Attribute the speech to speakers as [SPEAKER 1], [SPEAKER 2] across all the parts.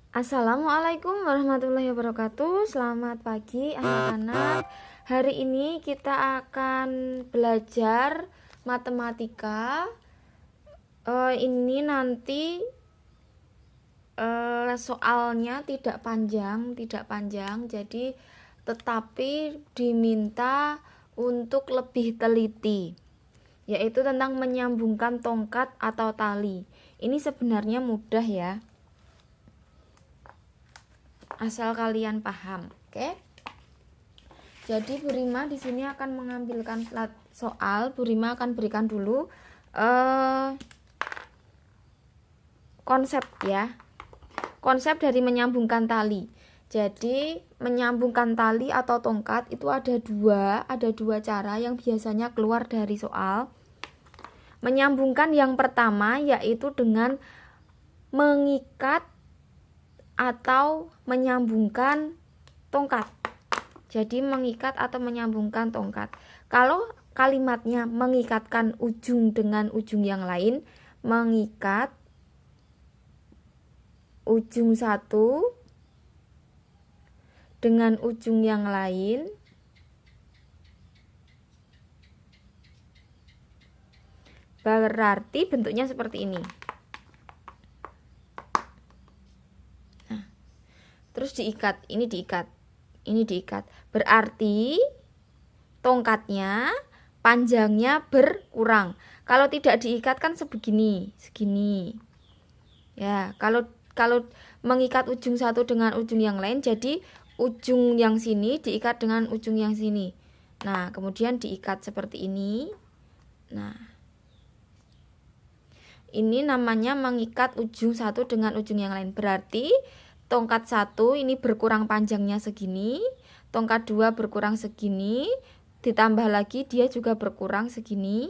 [SPEAKER 1] Assalamualaikum warahmatullahi wabarakatuh. Selamat pagi anak-anak. Hari ini kita akan belajar matematika. Ini nanti soalnya tidak panjang, jadi tetapi diminta untuk lebih teliti, yaitu tentang menyambungkan tongkat atau tali. Ini sebenarnya mudah ya, asal kalian paham, oke? Jadi Bu Rima di sini akan mengambilkan soal. Bu Rima akan berikan dulu konsep ya, konsep dari menyambungkan tali. Jadi menyambungkan tali atau tongkat itu ada dua cara yang biasanya keluar dari soal. Menyambungkan yang pertama yaitu dengan mengikat atau menyambungkan tongkat. Jadi mengikat atau menyambungkan tongkat. Kalau kalimatnya mengikatkan ujung dengan ujung yang lain, mengikat ujung satu dengan ujung yang lain, berarti bentuknya seperti ini. Terus diikat, ini diikat. Berarti tongkatnya panjangnya berkurang. Kalau tidak diikat kan segini. Ya, kalau mengikat ujung satu dengan ujung yang lain, jadi ujung yang sini diikat dengan ujung yang sini. Nah, kemudian diikat seperti ini. Nah, ini namanya mengikat ujung satu dengan ujung yang lain. Berarti tongkat satu ini berkurang panjangnya segini, tongkat dua berkurang segini, ditambah lagi dia juga berkurang segini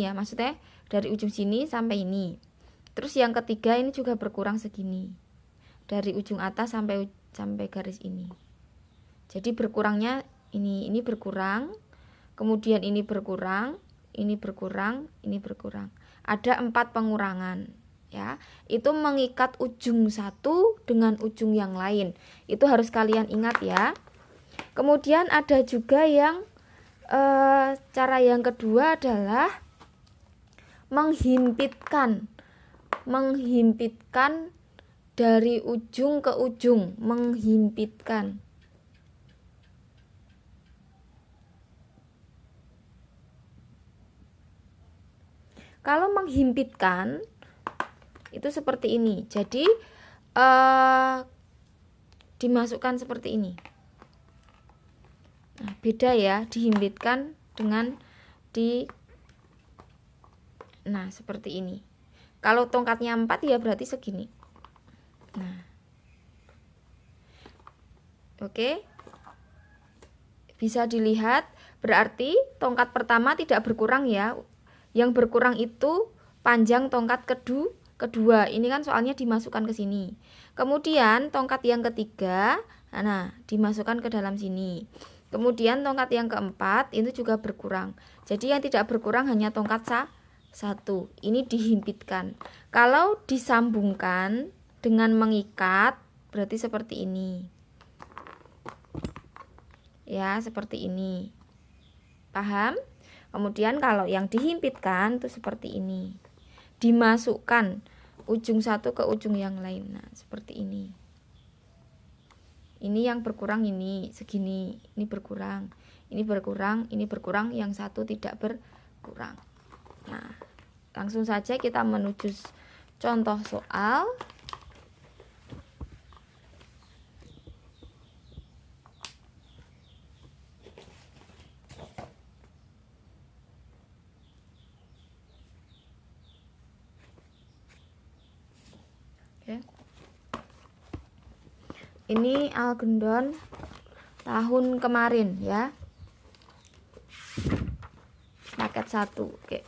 [SPEAKER 1] ya, maksudnya dari ujung sini sampai ini. Terus yang ketiga ini juga berkurang segini, dari ujung atas sampai garis ini. Jadi berkurangnya ini berkurang, kemudian ini berkurang, ini berkurang. Ada 4 pengurangan. Ya, itu mengikat ujung satu dengan ujung yang lain. Itu harus kalian ingat ya. Kemudian ada juga yang cara yang kedua adalah menghimpitkan dari ujung ke ujung, menghimpitkan. Kalau menghimpitkan itu seperti ini. Jadi dimasukkan seperti ini. Nah, beda ya, dihimpitkan dengan nah, seperti ini. Kalau tongkatnya 4 ya berarti segini. Nah. Oke. Bisa dilihat, berarti tongkat pertama tidak berkurang ya. Yang berkurang itu panjang tongkat kedua. Ini kan soalnya dimasukkan ke sini. Kemudian tongkat yang ketiga, nah, dimasukkan ke dalam sini. Kemudian tongkat yang keempat itu juga berkurang. Jadi yang tidak berkurang hanya tongkat satu. Ini dihimpitkan. Kalau disambungkan dengan mengikat, berarti seperti ini. Ya, seperti ini. Paham? Kemudian kalau yang dihimpitkan itu seperti ini. Dimasukkan ujung satu ke ujung yang lain. Nah, seperti ini. Ini yang berkurang ini segini, ini berkurang, yang satu tidak berkurang. Nah, langsung saja kita menuju contoh soal. Ini Algendon tahun kemarin ya, paket 1. Oke,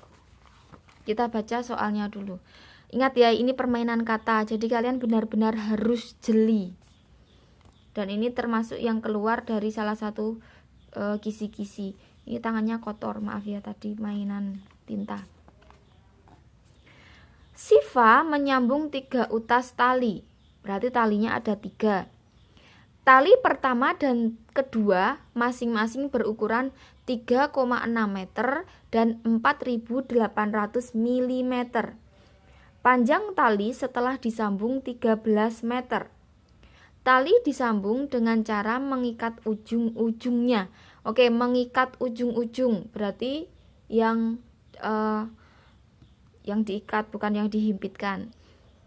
[SPEAKER 1] kita baca soalnya dulu. Ingat ya, ini permainan kata, jadi kalian benar-benar harus jeli. Dan ini termasuk yang keluar dari salah satu kisi-kisi. Ini tangannya kotor, maaf ya, tadi mainan tinta. Siva menyambung 3 utas tali Berarti talinya ada 3. Tali pertama dan kedua masing-masing berukuran 3,6 meter dan 4.800 mm. Panjang tali setelah disambung 13 meter. Tali disambung dengan cara mengikat ujung-ujungnya. Oke, mengikat ujung-ujung berarti yang diikat, bukan yang dihimpitkan.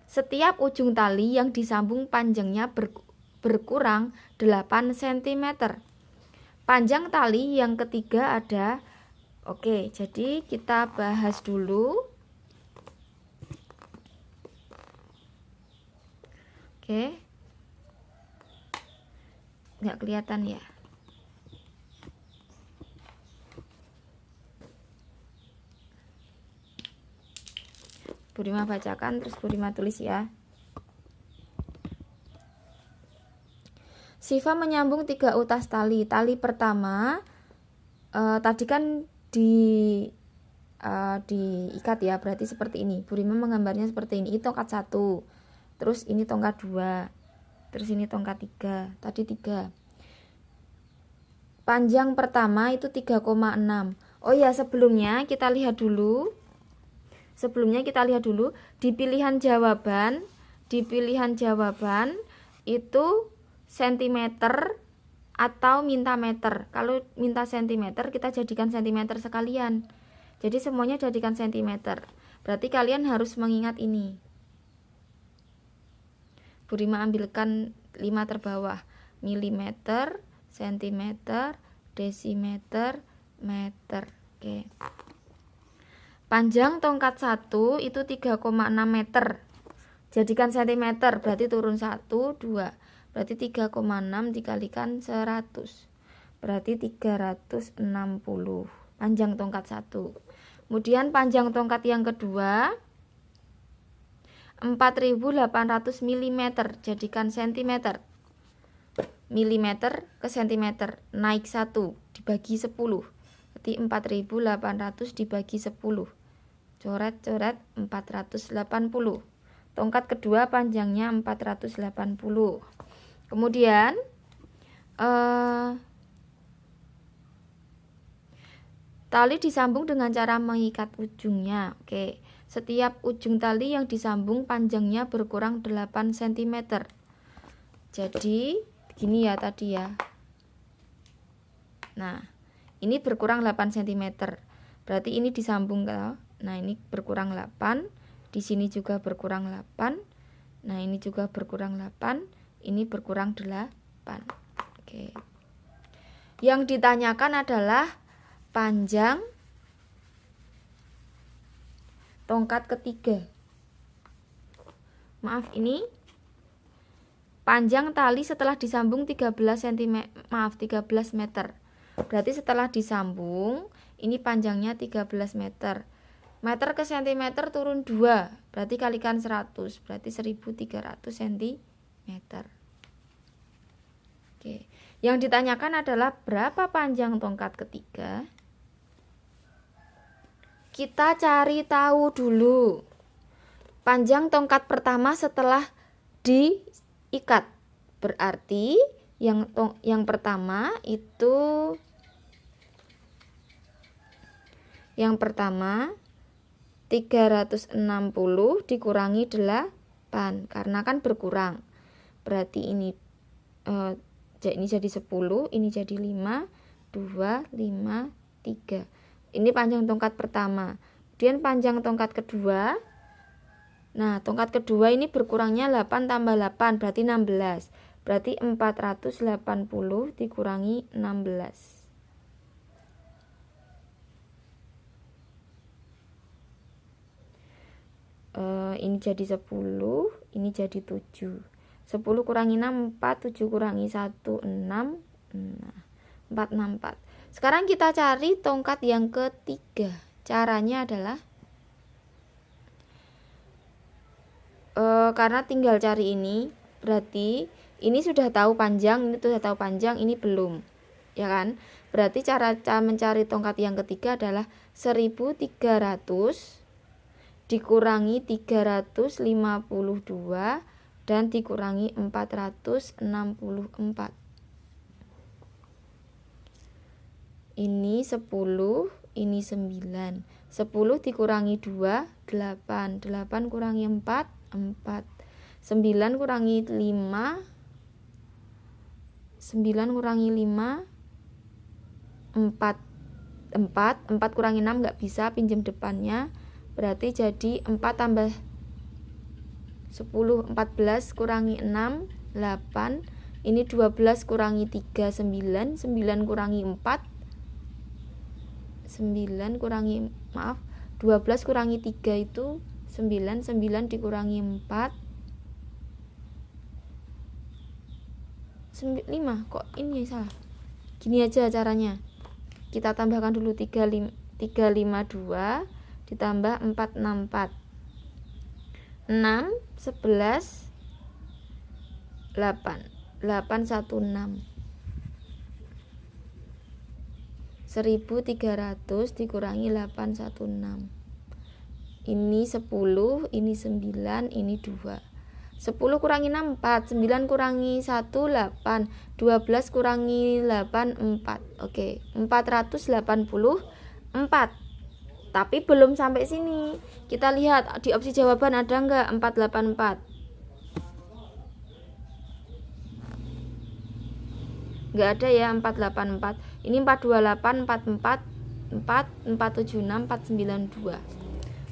[SPEAKER 1] Setiap ujung tali yang disambung panjangnya berkurang 8 cm. Panjang tali yang ketiga ada. Oke, jadi kita bahas dulu. Oke. Nggak kelihatan ya. Bu Rima bacakan, terus Bu Rima tulis ya. Siva menyambung 3 utas tali. Tali pertama tadi kan diikat ya, berarti seperti ini. Bu Rima menggambarnya seperti ini. Ini tongkat 1. Terus ini tongkat 2. Terus ini tongkat 3. Tadi 3. Panjang pertama itu 3,6. Oh ya, sebelumnya kita lihat dulu di pilihan jawaban itu sentimeter atau minta meter. Kalau minta sentimeter kita jadikan sentimeter sekalian. Jadi semuanya jadikan sentimeter. Berarti kalian harus mengingat ini. Bu Rima ambilkan 5 terbawah. Milimeter, sentimeter, desimeter, meter. Oke. Panjang tongkat 1 itu 3,6 meter. Jadikan sentimeter, berarti turun 1, 2. Berarti 3,6 dikalikan 100. Berarti 360. Panjang tongkat 1. Kemudian panjang tongkat yang kedua 4.800 mm. Jadikan sentimeter. Milimeter ke sentimeter. Naik 1 dibagi 10. Berarti 4.800 dibagi 10. Coret-coret 480. Tongkat kedua panjangnya 480. Kemudian tali disambung dengan cara mengikat ujungnya. Oke, setiap ujung tali yang disambung panjangnya berkurang 8 cm. Jadi begini ya tadi ya. Nah, ini berkurang 8 cm. Berarti ini disambung kalau. Nah, ini berkurang 8. Di sini juga berkurang 8. Nah, ini juga berkurang 8. Ini berkurang 8. Oke. Yang ditanyakan adalah panjang tongkat ketiga. Maaf, ini panjang tali setelah disambung 13 meter. Berarti setelah disambung ini panjangnya 13 meter. Meter ke sentimeter turun 2. Berarti kalikan 100. Berarti 1.300 cm. Oke. Yang ditanyakan adalah berapa panjang tongkat ketiga? Kita cari tahu dulu. Panjang tongkat pertama setelah diikat. Berarti yang pertama itu yang pertama 360 dikurangi 8 karena kan berkurang. Berarti ini jadi 10, ini jadi 5, 2, 5, 3. Ini panjang tongkat pertama. Kemudian panjang tongkat kedua. Nah, tongkat kedua ini berkurangnya 8 tambah 8 berarti 16. Berarti 480 dikurangi 16. Ini jadi 10, ini jadi 7. 10 kurangi 6, 4, 7 kurangi 1, 6, 4, 6, 4. Sekarang kita cari tongkat yang ketiga. Caranya adalah karena tinggal cari ini, berarti ini sudah tahu panjang, ini sudah tahu panjang, ini belum, ya kan? Berarti cara mencari tongkat yang ketiga adalah 1.300 dikurangi 352 dan dikurangi 464. Ini 10, ini 9. 10 dikurangi 2, 8. 8 kurangi 4, 4. 9 kurangi 5, 9 kurangi 5, 4. 4 kurangi 6 nggak bisa, pinjam depannya. Berarti jadi 4 tambah 10, 14 kurangi 6, 8. Ini 12 kurangi 3, 9. 9 kurangi 4, 9 kurangi 12 kurangi 3 itu 9. 9 dikurangi 4, 5. Kok ini salah? Gini aja caranya. Kita tambahkan dulu 352 ditambah 464. 6, 11, 8. 816. 1300 dikurangi 816. Ini 10, ini 9, ini 2. 10 kurangi 6, 4. 9 kurangi 1, 8. 12 kurangi 8, 4. Oke, 484. Tapi belum sampai sini. Kita lihat di opsi jawaban ada enggak 484? Enggak ada ya 484. Ini 428, 44, 4, 476, 492.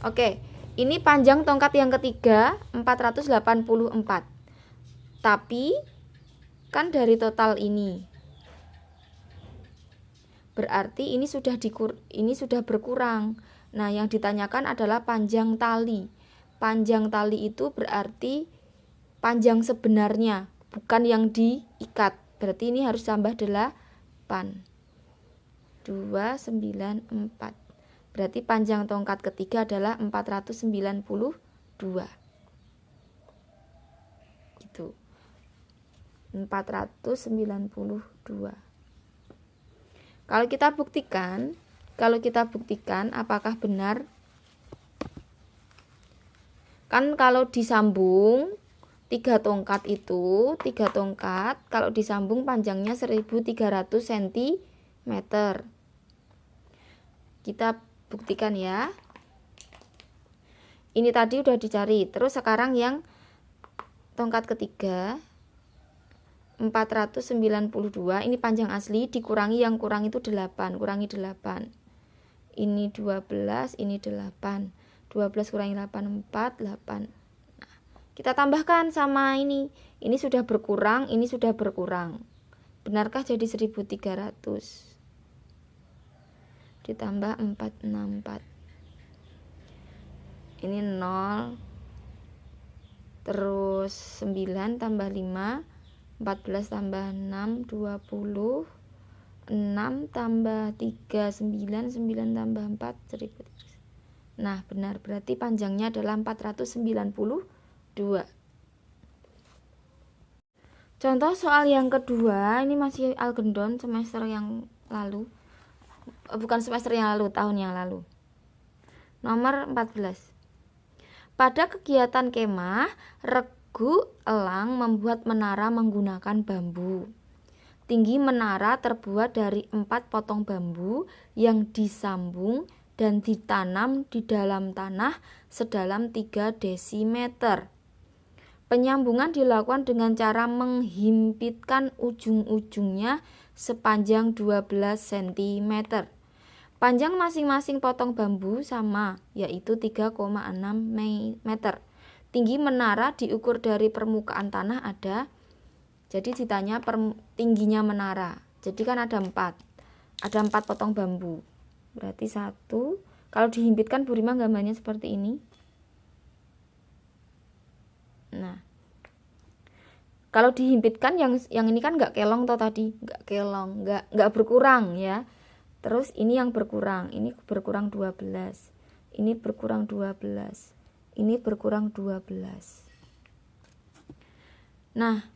[SPEAKER 1] Oke, ini panjang tongkat yang ketiga 484. Tapi kan dari total ini. Berarti ini sudah berkurang. Nah, yang ditanyakan adalah panjang tali. Panjang tali itu berarti panjang sebenarnya, bukan yang diikat. Berarti ini harus tambah 8. 294. Berarti panjang tongkat ketiga adalah 492. Gitu. 492. Kalau kita buktikan apakah benar? Kan kalau disambung 3 tongkat itu, 3 tongkat kalau disambung panjangnya 1300 cm. Kita buktikan ya. Ini tadi udah dicari. Terus sekarang yang tongkat ketiga 492, ini panjang asli dikurangi yang kurang itu 8, kurangi 8. Ini 12, ini 8. 12 kurangi 8, 4, 8. Nah, kita tambahkan sama ini. Ini sudah berkurang, ini sudah berkurang. Benarkah jadi 1300? Ditambah 464. Ini 0. Terus 9 tambah 5, 14 tambah 6, 20. 6 tambah 3, 9. 9 tambah 4, 1300. Nah, benar. Berarti panjangnya adalah 492. Contoh soal yang kedua, ini masih algendon semester yang lalu. Bukan semester yang lalu, tahun yang lalu. Nomor 14. Pada kegiatan kemah, Regu Elang membuat menara menggunakan bambu. Tinggi menara terbuat dari 4 potong bambu yang disambung dan ditanam di dalam tanah sedalam 3 desimeter. Penyambungan dilakukan dengan cara menghimpitkan ujung-ujungnya sepanjang 12 cm. Panjang masing-masing potong bambu sama, yaitu 3,6 meter. Tinggi menara diukur dari permukaan tanah ada. Jadi ditanya tingginya menara. Jadi kan ada 4. Ada 4 potong bambu. Berarti 1. Kalau dihimpitkan Bu Rima gambarnya seperti ini. Nah, kalau dihimpitkan yang ini kan nggak kelong toh tadi, nggak kelong, nggak berkurang ya. Terus ini yang berkurang, ini berkurang 12, ini berkurang 12, ini berkurang 12. Nah,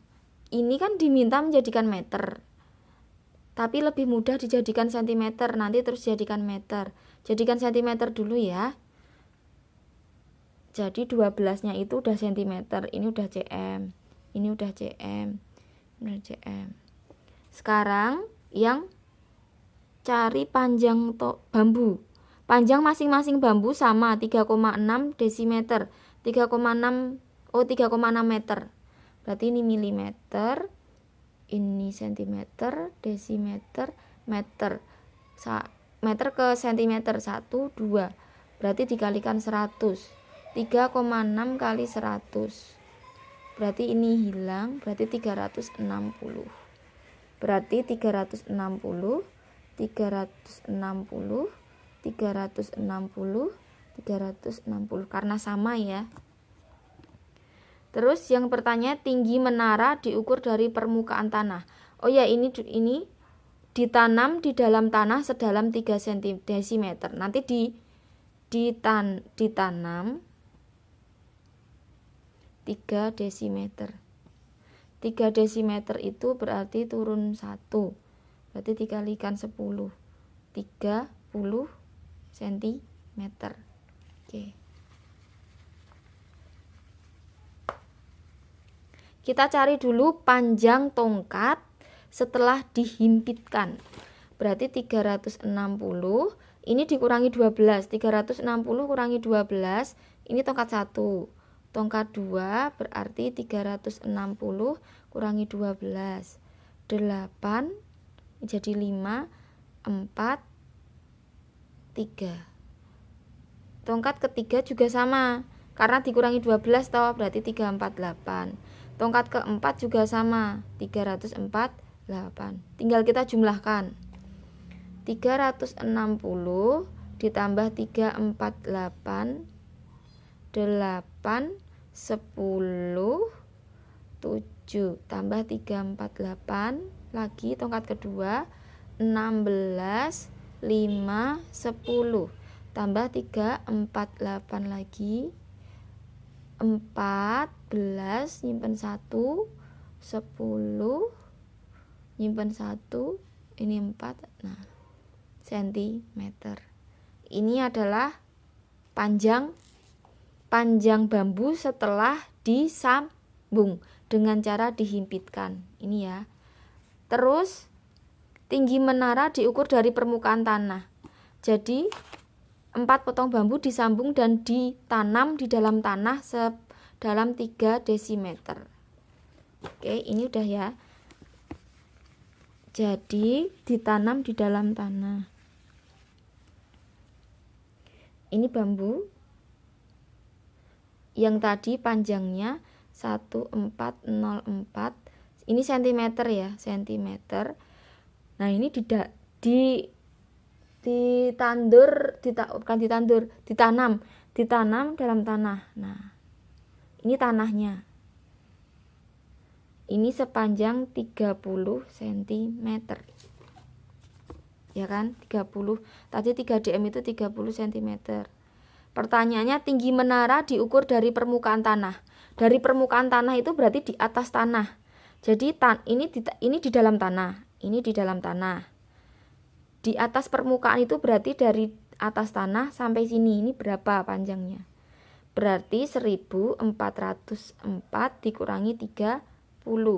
[SPEAKER 1] ini kan diminta menjadikan meter, tapi lebih mudah dijadikan sentimeter, nanti terus jadikan meter. Jadikan sentimeter dulu ya. Jadi 12-nya itu udah cm, ini udah cm, ini udah cm, ini udah cm. Sekarang yang cari panjang bambu. Panjang masing-masing bambu sama 3,6 desimeter. 3,6 meter. Berarti ini milimeter, ini sentimeter, desimeter, meter. Meter ke sentimeter 1 2. Berarti dikalikan 100. 3,6 kali 100. Berarti ini hilang, berarti 360. Berarti 360 karena sama ya. Terus yang pertanyaan, tinggi menara diukur dari permukaan tanah. Oh ya, ini ditanam di dalam tanah sedalam 3 desimeter. Nanti ditanam 3 desimeter. 3 desimeter itu berarti turun 1. Berarti dikalikan 10. 30 cm. Oke. Kita cari dulu panjang tongkat setelah dihimpitkan. Berarti 360, ini dikurangi 12. 360 kurangi 12, ini tongkat 1. Tongkat 2 berarti 360 kurangi 12. 8 jadi 5, 4, 3. Tongkat ketiga juga sama, karena dikurangi 12 toh, berarti 348. Tongkat keempat juga sama, 348. Tinggal kita jumlahkan. 360 ditambah 348, 8, 10, 7 tambah 348 lagi tongkat kedua, 16, 5, 10 tambah 348 lagi, 14, nyimpen 1, 10, nyimpen 1, ini 4, nah sentimeter. Ini adalah panjang bambu setelah disambung dengan cara dihimpitkan. Ini ya. Terus tinggi menara diukur dari permukaan tanah. Jadi 4 potong bambu disambung dan ditanam di dalam tanah sedalam 3 desimeter. Oke, ini udah ya. Jadi ditanam di dalam tanah. Ini bambu yang tadi panjangnya 1404, ini sentimeter ya, sentimeter. Nah, ini ditanam dalam tanah. Nah, ini tanahnya. Ini sepanjang 30 cm. Ya kan? 30. Tadi 3 dm itu 30 cm. Pertanyaannya, tinggi menara diukur dari permukaan tanah. Dari permukaan tanah itu berarti di atas tanah. Jadi ini di dalam tanah, ini di dalam tanah. Di atas permukaan itu berarti dari atas tanah sampai sini, ini berapa panjangnya? Berarti 1404 dikurangi 30. 4,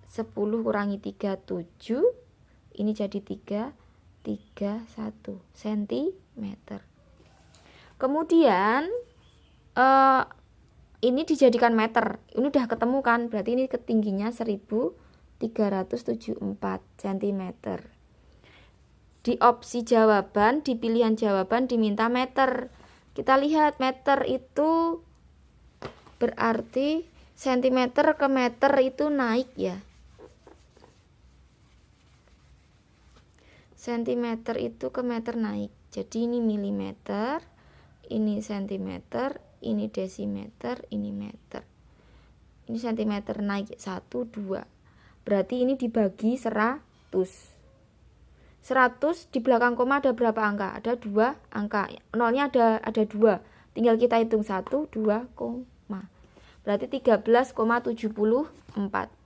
[SPEAKER 1] 10 kurangi 3, 7. Ini jadi 31 cm. Kemudian ini dijadikan meter. Ini udah ketemu kan? Berarti ini ketingginya 1374 cm. Di opsi jawaban, di pilihan jawaban diminta meter. Kita lihat meter itu berarti sentimeter ke meter itu naik ya. Sentimeter itu ke meter naik. Jadi ini milimeter, ini sentimeter, ini desimeter, ini meter. Ini sentimeter naik 1, 2. Berarti ini dibagi 100. 100 di belakang koma ada berapa angka? Ada 2 angka. Nolnya ada 2. Tinggal kita hitung 1, 2, koma. Berarti 13,74.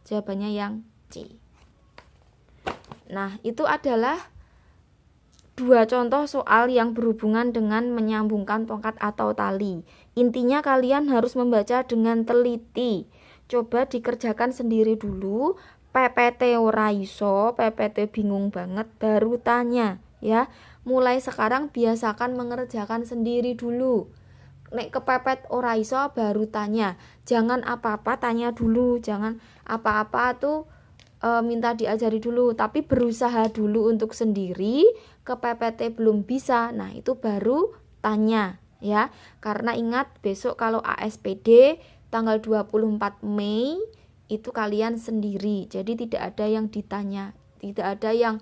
[SPEAKER 1] Jawabannya yang C. Nah, itu adalah 2 contoh soal yang berhubungan dengan menyambungkan tongkat atau tali. Intinya kalian harus membaca dengan teliti. Coba dikerjakan sendiri dulu. PPT ora iso, PPT bingung banget, baru tanya ya. Mulai sekarang biasakan mengerjakan sendiri dulu. Nek kepepet ora iso baru tanya. Jangan apa-apa tanya dulu, jangan apa-apa tuh minta diajari dulu, tapi berusaha dulu untuk sendiri. Kepepet belum bisa, nah itu baru tanya ya. Karena ingat besok kalau ASPD tanggal 24 Mei itu kalian sendiri, jadi tidak ada yang ditanya, tidak ada yang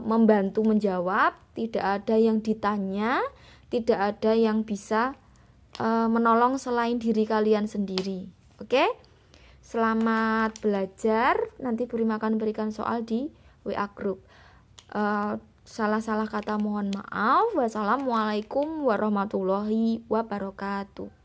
[SPEAKER 1] membantu menjawab, tidak ada yang ditanya, tidak ada yang bisa menolong selain diri kalian sendiri. Oke? Selamat belajar. Nanti Buri akan berikan soal di WA group. Salah-salah kata mohon maaf. Wassalamualaikum warahmatullahi wabarakatuh.